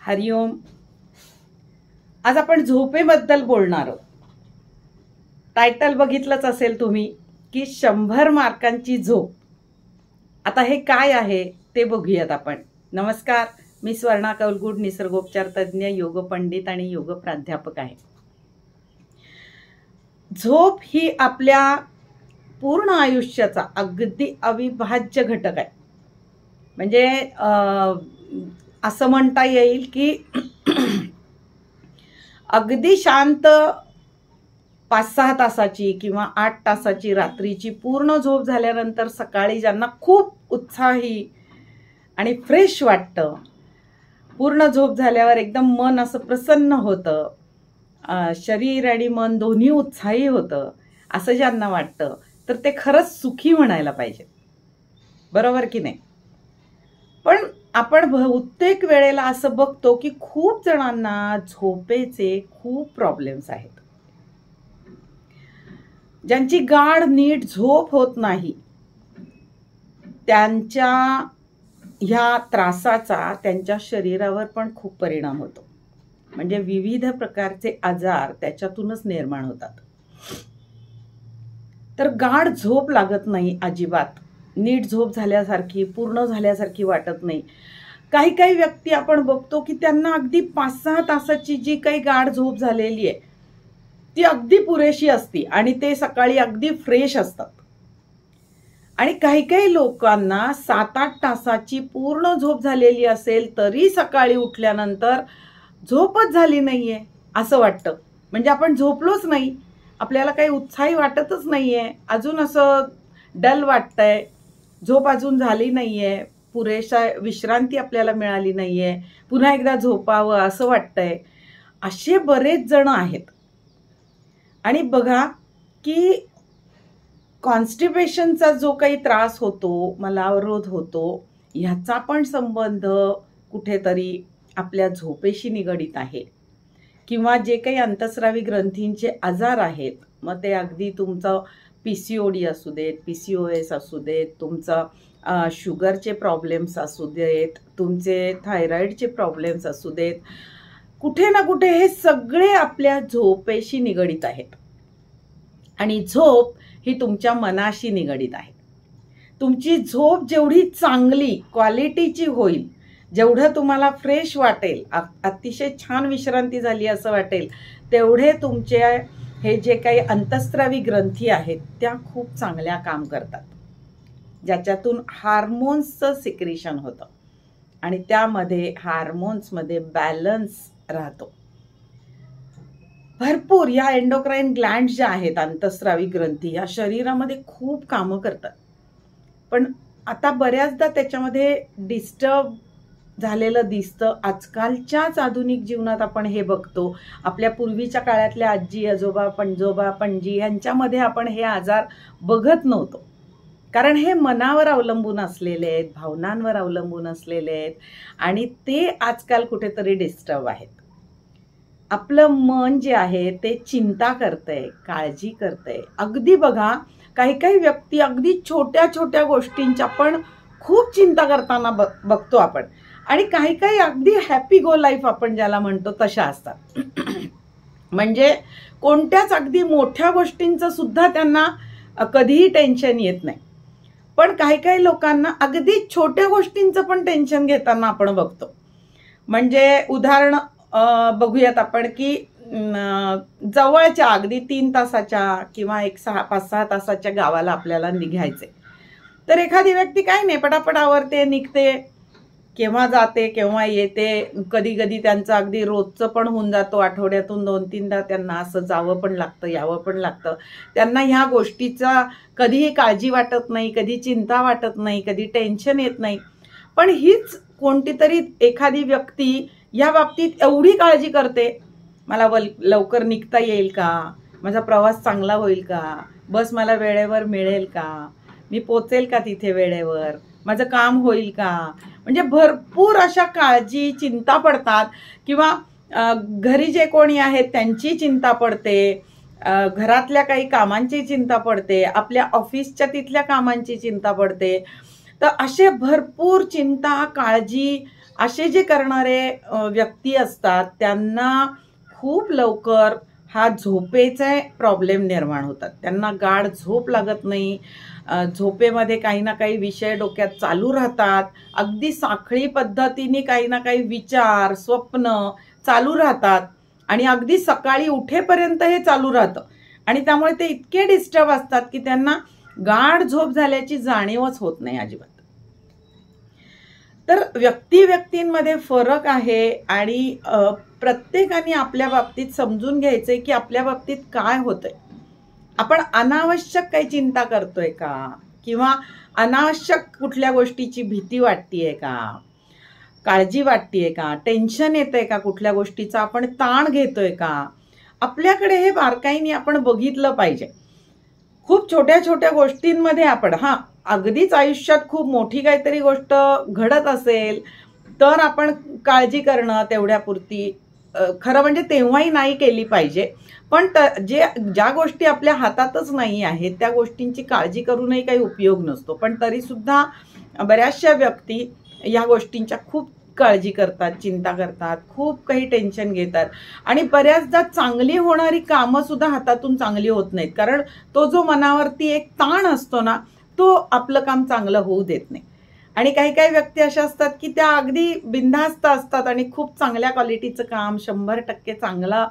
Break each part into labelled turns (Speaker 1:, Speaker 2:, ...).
Speaker 1: हरिओम. आज आपण झोपेबद्दल बोलणार आहोत. टायटल बघितलंच असेल तुम्ही की 100 मार्कांची झोप. आता हे काय आहे ते बघूयात आपण. नमस्कार, मी स्वर्णा कौलगुड, निसर्गोपचार तज्ञ, योग पंडित आणि योग प्राध्यापक आहे. झोप ही आपल्या पूर्ण आयुष्याचा अगदी अविभाज्य घटक आहे. म्हणजे असं म्हणता येईल की अगदी शांत 5-6 तासाची किंवा 8 तासाची रात्रीची पूर्ण झोप झाल्यानंतर सकाळी ज्यांना खूप उत्साही आणि फ्रेश वाटतं, पूर्ण झोप झाल्यावर एकदम मन असं प्रसन्न होतं, शरीर आणि मन दोन्ही उत्साही होतं, असं ज्यांना वाटतं तर ते खरंच सुखी म्हणायला पाहिजे. बरोबर की नाही? पण आपण बहुतेक वेळेला असं बघतो की खूप जणांना झोपेचे खूप प्रॉब्लेम्स आहेत. ज्यांची गाढ नीट झोप होत नाही, त्यांच्या ह्या त्रासाचा त्यांच्या शरीरावर पण खूप परिणाम होतो. म्हणजे विविध प्रकारचे आजार त्याच्यातूनच निर्माण होतात. तर गाढ झोप लागत नाही अजिबात. नीट झोप झाल्यासारखी, पूर्ण झाल्यासारखी वाटत नाही. काही काही व्यक्ती आपण बघतो की त्यांना अगदी 5-6 तासाची जी काही गाढ झोप झालेली आहे ती अगदी पुरेशी असती आणि ते सकाळी अगदी फ्रेश असतात. आणि काही काही लोकांना 7-8 तासाची पूर्ण झोप झालेली असेल तरी सकाळी उठल्यानंतर झोपच झाली नाहीये असं वाटतं. म्हणजे आपण झोपलोच नाही, आपल्याला काही उत्साही वाटतच नाहीये, अजून असं डल वाटतंय, झोप अजून झाली नाहीये, पुरेशा विश्रांती आपल्याला मिळाली नाहीये, पुन्हा एकदा झोपावं असं वाटतंय. असे बरेच जण आहेत. आणि बघा की कॉन्स्टिपेशनचा जो काही त्रास होतो, मलावरोध होतो, ह्याचा पण संबंध कुठेतरी आपल्या झोपेशी निगडित आहे. किंवा जे काही अंतस्रावी ग्रंथींचे आजार आहेत, मग ते अगदी तुमचं PCOD असू देत, PCOS असू देत, तुमचं शुगरचे प्रॉब्लेम्स असू देत, तुमचे थायरॉइडचे प्रॉब्लेम्स असू देत, कुठे ना कुठे हे सगळे आपल्या झोपेशी निगडित आहेत. आणि झोप ही तुमच्या मनाशी निगडित आहे. तुमची झोप जेवढी चांगली क्वालिटीची होईल, जेवढं तुम्हाला फ्रेश वाटेल, अतिशय छान विश्रांती झाली असं वाटेल, तेवढे तुमचे हे जे काही अंतस्रावी ग्रंथी आहेत त्या खूप चांगल्या काम करतात, ज्याच्यातून हार्मोन्सचं सिक्रेशन होतं आणि त्यामध्ये हार्मोन्समध्ये बॅलन्स राहतो. भरपूर या एंडोक्राइन ग्लँड ज्या आहेत, अंतस्रावी ग्रंथी, या शरीरामध्ये खूप कामं करतात. पण आता बऱ्याचदा त्याच्यामध्ये डिस्टर्ब झालेलं दिसतं. आजकालच्याच आधुनिक जीवनात आपण हे बघतो. आपल्या पूर्वीच्या काळातल्या आजी आजोबा, पणजोबा पणजी यांच्यामध्ये आपण हे आजार बघत नव्हतो. कारण हे मनावर अवलंबून असलेले आहेत, भावनांवर अवलंबून असलेले आहेत आणि ते आजकाल कुठेतरी डिस्टर्ब आहेत. आपलं मन जे आहे ते चिंता करतंय, काळजी करतंय. अगदी बघा, काही काही व्यक्ती अगदी छोट्या छोट्या गोष्टींच्या पण खूप चिंता करताना बघतो आपण. आणि काही काही अगदी हॅपी गो लाईफ आपण ज्याला म्हणतो तशा असतात. म्हणजे कोणत्याच अगदी मोठ्या गोष्टींचं सुद्धा त्यांना कधीही टेन्शन येत नाही. पण काही काही लोकांना अगदी छोट्या गोष्टींचं पण टेन्शन घेताना आपण बघतो. म्हणजे उदाहरण बघूयात आपण की जवळच्या अगदी 3 तासाच्या किंवा 5-6 तासाच्या गावाला आपल्याला निघायचे, तर एखादी व्यक्ती काय नाही, पटापट आवरते, निघते, केव्हा जाते केव्हा येते. कधी कधी त्यांचं अगदी रोजचं पण होऊन जातो. आठवड्यातून 2-3दा त्यांना असं जावं पण लागतं, यावं पण लागतं. त्यांना ह्या गोष्टीचा कधीही काळजी वाटत नाही, कधी चिंता वाटत नाही, कधी टेन्शन येत नाही. पण हीच कोणती तरी एखादी व्यक्ती या बाबतीत एवढी काळजी करते, मला लवकर निघता येईल का, माझा प्रवास चांगला होईल का, बस मला वेळेवर मिळेल का, मी पोचेल का तिथे वेळेवर, माझं काम होईल का. म्हणजे भरपूर अशा काळजी, चिंता पडतात. किंवा घरी जे कोणी आहेत त्यांची चिंता पडते, घरातल्या काही कामांची चिंता पडते, आपल्या ऑफिसच्या तिथल्या कामांची चिंता पडते. तर असे भरपूर चिंता, काळजी असे जे करणारे व्यक्ती असतात त्यांना खूप लवकर हा झोपेचे प्रॉब्लेम निर्माण होतात. त्यांना गाढ झोप लागत नाही. झोपेमध्ये काही ना काही विषय डोक्यात चालू राहतात. अगदी साखळी पद्धतीने काही ना काही विचार, स्वप्न चालू राहतात आणि अगदी सकाळी उठेपर्यंत हे चालू राहतं आणि त्यामुळे ते इतके डिस्टर्ब असतात की त्यांना गाढ झोप झाल्याची जाणीवच होत नाही अजिबात. तर व्यक्तींमध्ये फरक आहे आणि प्रत्येकाने आपल्या बाबतीत समजून घ्यायचंय की आपल्या बाबतीत काय होतंय. आपण अनावश्यक काही चिंता करतोय का, किंवा अनावश्यक कुठल्या गोष्टीची भीती वाटतेय का, काळजी वाटतेय का, टेन्शन येतंय का, कुठल्या गोष्टीचा आपण ताण घेतोय का. आपल्याकडे हे बारकाईने आपण बघितलं पाहिजे. खूप छोट्या छोट्या गोष्टींमध्ये आपण अगदीच आयुष्यात खूप मोठी काहीतरी गोष्ट घडत असेल तर आपण काळजी करणं तेवढ्यापुरती, खरं म्हणजे तेव्हाही नाही केली पाहिजे. पण ज्या गोष्टी आपल्या हातातच नाही आहेत त्या गोष्टींची काळजी करूनही काही उपयोग नसतो. पण तरी सुद्धा बऱ्याचशा व्यक्ती या गोष्टींच्या खूप काळजी करतात, चिंता करतात, खूप काही टेन्शन घेतात आणि बऱ्याचदा चांगली होणारी कामं सुद्धा हातातून चांगली होत नाहीत. कारण तो जो मनावरती एक ताण असतो ना, तो आपलं काम चांगलं होऊ देत नाही. आणि काही काही व्यक्ती अशा असतात की त्या अगदी बिनधास्त असतात आणि खूप चांगल्या क्वालिटीचं काम 100% चांगला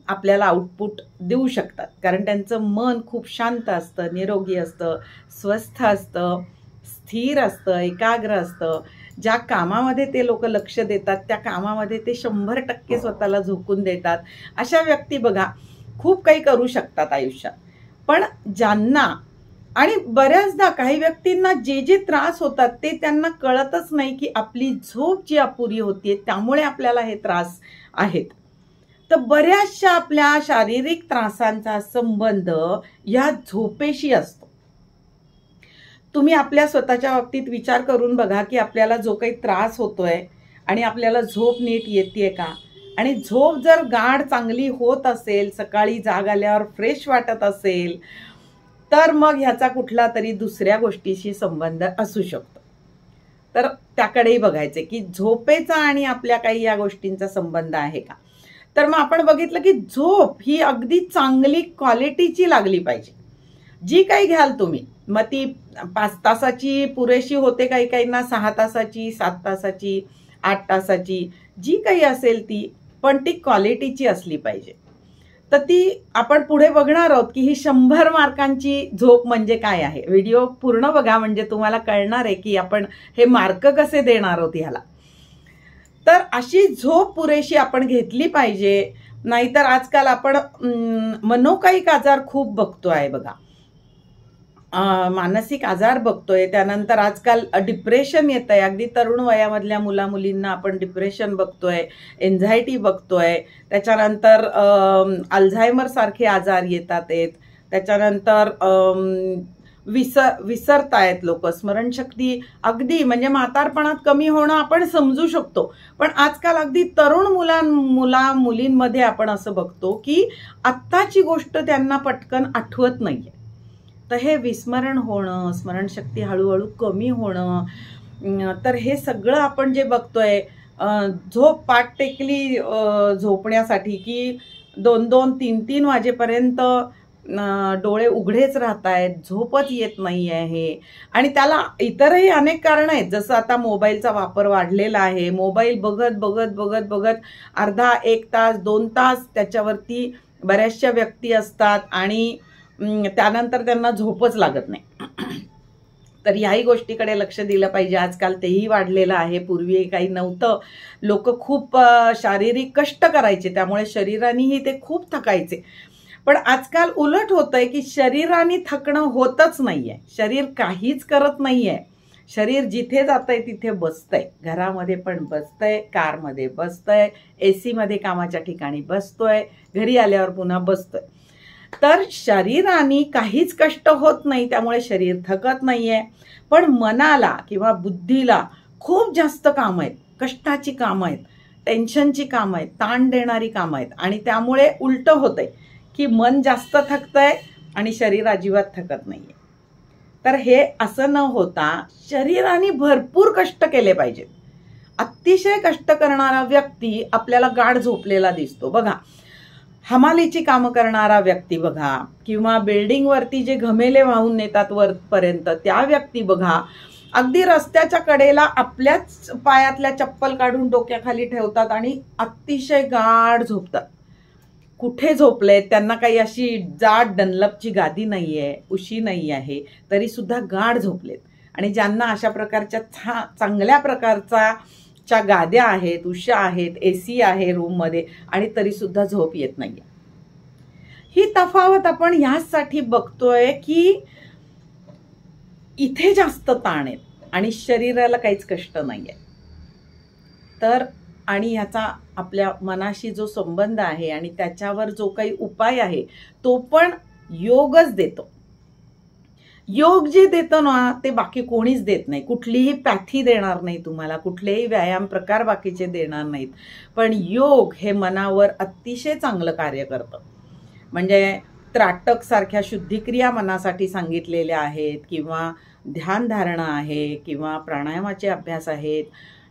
Speaker 1: आपल्याला आउटपुट देऊ शकतात. कारण त्यांचं मन खूप शांत असतं, निरोगी असतं, स्वस्थ असतं, स्थिर असतं, एकाग्र असतं. ज्या कामामध्ये ते लोक लक्ष देतात त्या कामामध्ये ते 100% स्वतःला झोकून देतात. अशा व्यक्ती बघा खूप काही करू शकतात आयुष्यात. पण ज्यांना आणि बऱ्याचदा काही व्यक्तींना जे जे त्रास होतात ते त्यांना कळतच नाही की आपली झोप जी अपुरी होतीये त्यामुळे आपल्याला हे त्रास आहेत. तर बऱ्याचशा आपल्या शारीरिक त्रासांचा संबंध या झोपेशी असतो. तुम्ही आपल्या स्वतःच्या बाबतीत विचार करून बघा की आपल्याला जो काही त्रास होतोय आणि आपल्याला झोप नीट येतेय का. आणि झोप जर गाढ चांगली होत असेल, सकाळी जाग आल्यावर फ्रेश वाटत असेल, तर मग ह्याचा कुठला तरी दुसऱ्या गोष्टीशी संबंध असू शकतो. तर त्याकडेही बघायचे की झोपेचा आणि आपल्या काही या गोष्टींचा संबंध आहे का. तर मग आपण बघितलं की झोप ही अगदी चांगली क्वालिटीची लागली पाहिजे. जी काही घ्याल तुम्ही, मग ती 5 तासाची पुरेशी होते, काही काहींना 6 तासाची, 7 तासाची, 8 तासाची, जी काही असेल ती, पण ती क्वालिटीची असली पाहिजे. तर ती आपण पुढे बघणार आहोत की ही 100 मार्कांची झोप म्हणजे काय आहे. व्हिडिओ पूर्ण बघा म्हणजे तुम्हाला कळणार आहे की आपण हे मार्क कसे देणार आहोत ह्याला. तर अशी झोप पुरेशी आपण घेतली पाहिजे. नाहीतर आजकाल आपण मनोकायिक आजार खूप बघतोय बघा, मानसिक आजार बघतोय. त्यानंतर आजकाल डिप्रेशन येत आहे. अगदी तरुण वयामधल्या मुलींना आपण डिप्रेशन बघतोय, एन्झायटी बघतोय. त्याच्यानंतर अल्झायमर सारखे आजार येतात. त्याच्यानंतर विसरतायत लोक. स्मरणशक्ती अगदी म्हणजे म्हातारपणात कमी होणं आपण समजू शकतो, पण आजकाल अगदी तरुण मुलींमध्ये आपण असं बघतो की आत्ताची गोष्ट त्यांना पटकन आठवत नाहीये. तर हे विस्मरण होणं, स्मरणशक्ती हळूहळू कमी होणं, तर हे सगळं आपण जे बघतोय. झोप पाठ टेकली झोपण्यासाठी की 2-2, 3-3 वाजेपर्यंत डोळे उघडेच राहत आहेत, झोपच येत नाही आहे. आणि त्याला इतरही अनेक कारण आहेत. जसं आता मोबाईलचा वापर वाढलेला आहे. मोबाईल बघत बघत बघत बघत अर्धा 1 तास 2 तास त्याच्यावरती बऱ्याचशा व्यक्ती असतात आणि त्यानंतर त्यांना झोपच लागत नाही. तर याही गोष्टीकडे लक्ष दिलं पाहिजे. आजकाल तेही वाढलेलं आहे. पूर्वी काही नव्हतं. लोक खूप शारीरिक कष्ट करायचे, त्यामुळे शरीरानेही ते खूप थकायचे. पण आजकाल उलट होतंय की शरीराने थकणं होतच नाहीये. शरीर काहीच करत नाहीये. शरीर जिथे जातंय तिथे बसतंय. घरामध्ये पण बसतंय, कारमध्ये बसतंय, AC मध्ये कामाच्या ठिकाणी बसतोय, घरी आल्यावर पुन्हा बसतोय. तर शरीराने काहीच कष्ट होत नाही, त्यामुळे शरीर थकत नाहीये. पण मनाला किंवा बुद्धीला खूप जास्त कामं आहेत, कष्टाची कामं आहेत, टेन्शनची कामं आहेत, ताण देणारी कामं आहेत. आणि त्यामुळे उलटं होतंय की मन जास्त थकतंय आणि शरीर अजिबात थकत नाहीये. तर हे असं न होता शरीराने भरपूर कष्ट केले पाहिजेत. अतिशय कष्ट करणारा व्यक्ती आपल्याला गाढ झोपलेला दिसतो बघा. हमालीची कामं करणारा व्यक्ती बघा, किंवा बिल्डिंगवरती जे घमेले वाहून नेतात वरपर्यंत त्या व्यक्ती बघा, अगदी रस्त्याच्या कडेला आपल्याच पायातल्या चप्पल काढून डोक्याखाली ठेवतात आणि अतिशय गाढ झोपतात. कुठे झोपलेत, त्यांना काही अशी जाड डनलपची गादी नाहीये, उशी नाही आहे, तरी सुद्धा गाढ झोपलेत. आणि ज्यांना अशा प्रकारच्या चांगल्या प्रकारच्या गाद्या आहेत, उशा आहेत, AC आहे रूममध्ये, आणि तरी सुद्धा झोप येत नाहीये. ही तफावत आपण ह्यासाठी बघतोय की इथे जास्त ताण आहे आणि शरीराला काहीच कष्ट नाहीये. तर आणि ह्याचा आपल्या मनाशी जो संबंध आहे आणि त्याच्यावर जो काही उपाय आहे तो पण योगच देतो. योग जे देतो ना ते बाकी कोणीच देत नाही. कुठलीही पॅथी देणार नाही तुम्हाला, कुठलेही व्यायाम प्रकार बाकीचे देणार नाहीत. पण योग हे मनावर अतिशय चांगलं कार्य करतं. म्हणजे त्राटक सारख्या शुद्धिक्रिया मनासाठी सांगितलेल्या आहेत, किंवा ध्यानधारणा आहे, किंवा प्राणायामाचे अभ्यास आहेत,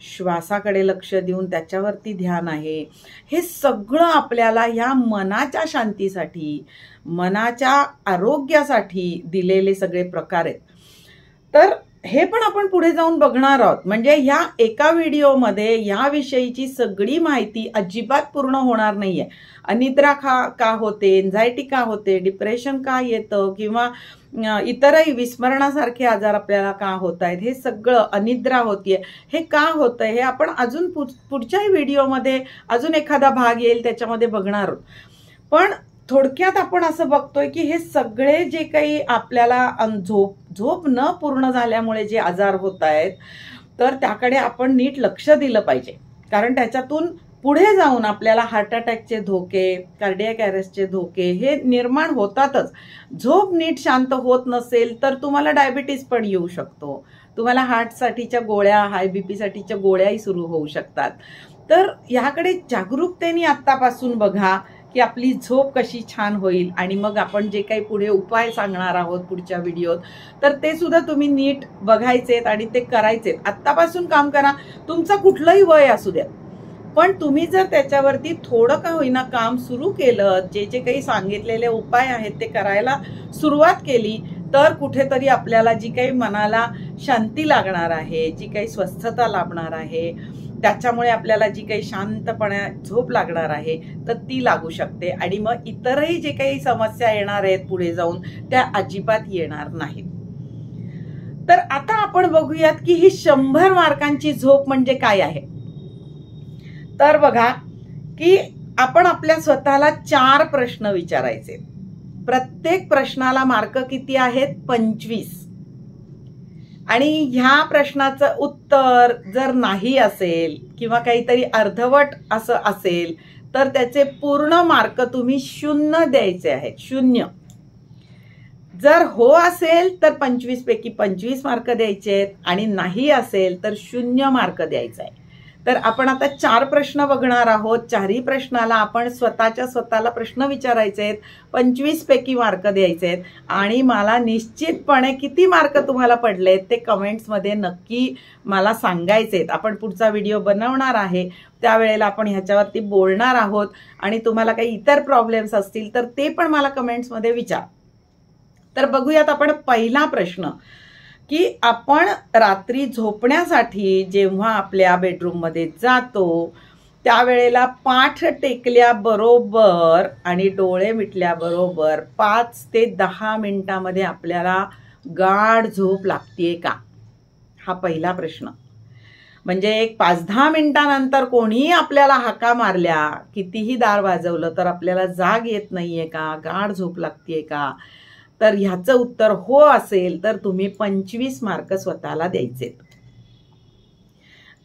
Speaker 1: श्वासाकडे लक्ष देऊन त्याच्यावरती ध्यान आहे. हे सगळं आपल्याला या मनाच्या शांतीसाठी, मनाच्या आरोग्यासाठी दिलेले सगळे प्रकार आहेत. तर हे पण आपण पुढे जाऊन बघणार आहोत. म्हणजे ह्या एका व्हिडिओमध्ये याविषयीची सगळी माहिती अजिबात पूर्ण होणार नाहीये. अनिद्रा का होते, एन्झायटी का होते, डिप्रेशन का येतं, किंवा इतरही विस्मरणासारखे आजार आपल्याला का होत आहेत, हे सगळं, अनिद्रा होतीये हे का होतंय, हे आपण अजून पुढच्याही व्हिडिओमध्ये अजून एखादा भाग येईल त्याच्यामध्ये बघणार आहोत. पण थोडक्यात आपण असं बघतोय की हे सगळे जे काही आपल्याला झोप न पूर्ण झाल्यामुळे जे आजार होत आहेत, तर त्याकडे आपण नीट लक्ष दिलं पाहिजे. कारण त्याच्यातून पुढे जाऊन आपल्याला हार्ट अटॅकचे धोके, कार्डियक अरेस्टचे धोके हे निर्माण होतातच. झोप नीट शांत होत नसेल तर तुम्हाला डायबिटीस पण येऊ शकतो, तुम्हाला हार्टसाठीच्या गोळ्या, हाय BP साठीच्या गोळ्याही सुरू होऊ शकतात. तर ह्याकडे जागरूकतेने आत्तापासून बघा की आपली झोप कशी छान होईल. आणि मग आपण जे काही पुढे उपाय सांगणार आहोत पुढच्या व्हिडिओत, तर ते सुद्धा तुम्ही नीट बघायचेत आणि ते करायचेत. आत्तापासून काम करा, तुमचं कुठलंही वय असू द्या, पण तुम्ही जर त्याच्यावरती थोडं का होईना काम सुरू केलं, जे जे काही सांगितलेले उपाय आहेत ते करायला सुरुवात केली, तर कुठेतरी आपल्याला जी काही मनाला शांती लागणार आहे, जी काही स्वस्थता लाभणार आहे, त्याच्यामुळे आपल्याला जी काही शांतपणे झोप लागणार आहे तर ती लागू शकते. आणि मग इतरही जे काही समस्या येणार आहेत पुढे जाऊन त्या अजिबात येणार नाहीत. तर आता आपण बघूयात की ही 100 मार्कांची झोप म्हणजे काय आहे. तर बघा की आपण आपल्या स्वतःला 4 प्रश्न विचारायचे. प्रत्येक प्रश्नाला मार्क किती आहेत? 25. आणि ह्या प्रश्नाचं उत्तर जर नाही असेल किंवा काहीतरी अर्धवट असं असेल तर त्याचे पूर्ण मार्क तुम्ही 0 द्यायचे आहेत. 0. जर हो असेल तर 25 पैकी 25 मार्क द्यायचे आहेत, आणि नाही असेल तर 0 मार्क द्यायचा आहे. तर आपण आता 4 प्रश्न बघणार आहोत. 4ही प्रश्नाला आपण स्वतःला प्रश्न विचारायचे आहेत, 25 पैकी मार्क द्यायचे आहेत. आणि मला निश्चितपणे किती मार्क तुम्हाला पडलेत ते कमेंट्समध्ये नक्की मला सांगायचे आहेत. आपण पुढचा व्हिडिओ बनवणार आहे त्यावेळेला आपण ह्याच्यावरती बोलणार आहोत. आणि तुम्हाला काही इतर प्रॉब्लेम्स असतील तर ते पण मला कमेंट्समध्ये विचार. तर बघूयात आपण पहिला प्रश्न, की आपण रात्री झोपण्यासाठी जेव्हा आपल्या बेडरूममध्ये जातो त्यावेळेला पाठ टेकल्याबरोबर आणि डोळे मिटल्याबरोबर 5 ते 10 मिनिटांमध्ये आपल्याला गाढ झोप लागतेय का? हा पहिला प्रश्न. म्हणजे एक 5-10 मिनिटांनंतर कोणीही आपल्याला हाका मारल्या, कितीही दार वाजवलं तर आपल्याला जाग येत नाहीये का, गाढ झोप लागतेय का? तर ह्याचं उत्तर हो असेल तर तुम्ही 25 मार्क स्वतःला द्यायचे.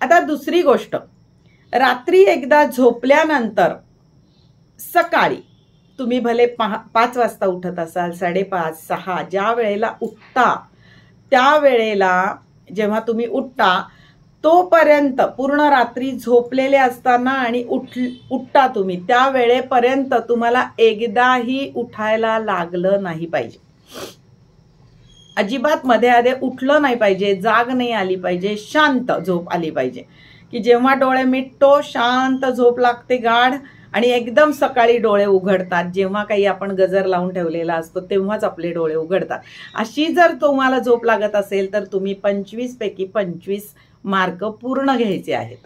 Speaker 1: आता दुसरी गोष्ट, रात्री एकदा झोपल्यानंतर सकाळी तुम्ही भले 5 वाजता उठत असाल, 5:30, 6 ज्या वेळेला उठता त्यावेळेला जेव्हा तुम्ही उठता तोपर्यंत पूर्ण रात्री झोपलेले असताना आणि उठता तुम्ही त्या वेळेपर्यंत तुम्हाला एकदाही उठायला लागलं नाही पाहिजे. अजिबात मध्ये आधे उठलं नाही पाहिजे, जाग नाही आली पाहिजे, शांत झोप आली पाहिजे. की जेव्हा डोळे मिटतो शांत झोप लागते गाढ आणि एकदम सकाळी डोळे उघडतात, जेव्हा काही आपण गजर लावून ठेवलेला असतो तेव्हाच आपले डोळे उघडतात. अशी जर तुम्हाला झोप लागत असेल तर तुम्ही 25 पैकी 25 मार्क पूर्ण घ्यायचे आहेत.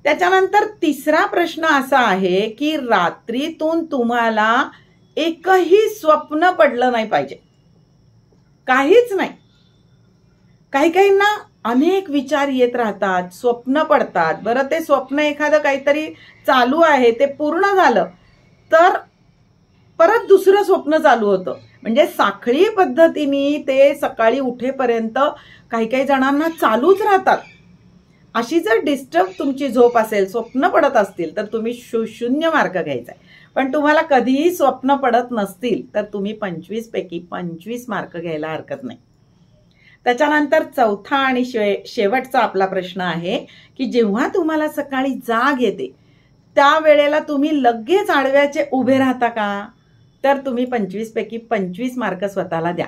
Speaker 1: त्याच्यानंतर तिसरा प्रश्न असा आहे की रात्रीतून तुम्हाला एकही स्वप्न पडलं नाही पाहिजे, काहीच नाही. काही काहींना अनेक विचार येत राहतात, स्वप्न पडतात. बरं, ते स्वप्न एखादं काहीतरी चालू आहे ते पूर्ण झालं तर परत दुसरं स्वप्न चालू होतं. म्हणजे साखळी पद्धतीने ते सकाळी उठेपर्यंत काही काही जणांना चालूच राहतात. अशी जर डिस्टर्ब तुमची झोप असेल, स्वप्न पडत असतील तर तुम्ही 0 मार्क घ्यायचा आहे. पण तुम्हाला कधीही स्वप्न पडत नसतील तर तुम्ही 25 पैकी 25 मार्क घ्यायला हरकत नाही. त्याच्यानंतर चौथा आणि शेवटचा आपला प्रश्न आहे की जेव्हा तुम्हाला सकाळी जाग येते त्यावेळेला तुम्ही लगेच आडव्याचे उभे राहता का? तर तुम्ही 25 पैकी 25 मार्क स्वतःला द्या.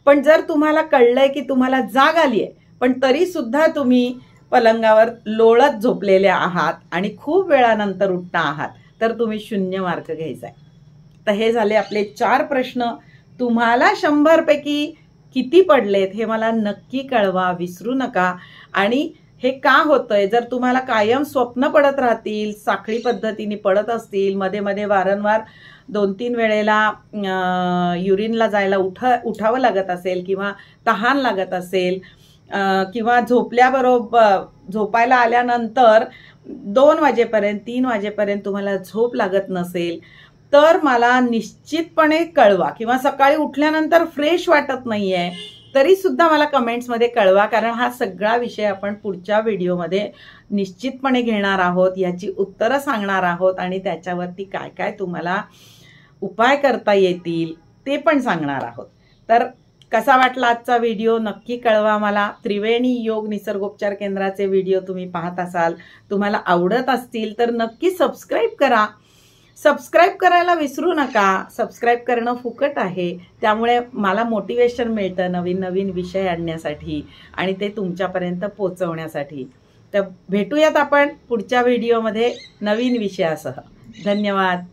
Speaker 1: पण जर तुम्हाला कळलंय की तुम्हाला जाग आली आहे पण तरी सुद्धा तुम्ही पलंगावर लोळत झोपलेले आहात आणि खूप वेळानंतर उठता आहात तर तुम्ही 0 मार्क घ्यायचा आहे. तर हे झाले आपले 4 प्रश्न. तुम्हाला 100 पैकी किती पडलेत हे मला नक्की कळवा, विसरू नका. आणि हे का होतंय, जर तुम्हाला कायम स्वप्न पडत राहतील, साखळी पद्धतीने पडत असतील, मध्ये मध्ये वारंवार 2-3 वेळेला युरिनला जायला उठावं लागत असेल किंवा तहान लागत असेल किंवा झोपायला आल्यानंतर 2 वाजेपर्यंत 3 वाजेपर्यंत तुम्हाला झोप लागत नसेल तर मला निश्चितपणे कळवा. किंवा सकाळी उठल्यानंतर फ्रेश वाटत नाहीये तरी सुद्धा मला कमेंट्समध्ये कळवा, कारण हा सगळा विषय आपण पुढच्या व्हिडिओमध्ये निश्चितपणे घेणार आहोत, याची उत्तरं सांगणार आहोत आणि त्याच्यावरती काय काय तुम्हाला उपाय करता येतील ते पण सांगणार आहोत. तर कसा वाटला आजचा व्हिडिओ नक्की कळवा मला. त्रिवेणी योग निसर्गोपचार केंद्राचे व्हिडिओ तुम्ही पाहत असाल, तुम्हाला आवडत असतील तर नक्की सबस्क्राईब करा. सबस्क्राईब करायला विसरू नका. सबस्क्राईब करणं फुकट आहे, त्यामुळे मला मोटिवेशन मिळतं नवीन नवीन विषय आणण्यासाठी आणि ते तुमच्यापर्यंत पोहोचवण्यासाठी. तर भेटूयात आपण पुढच्या व्हिडिओमध्ये नवीन विषयासह. धन्यवाद.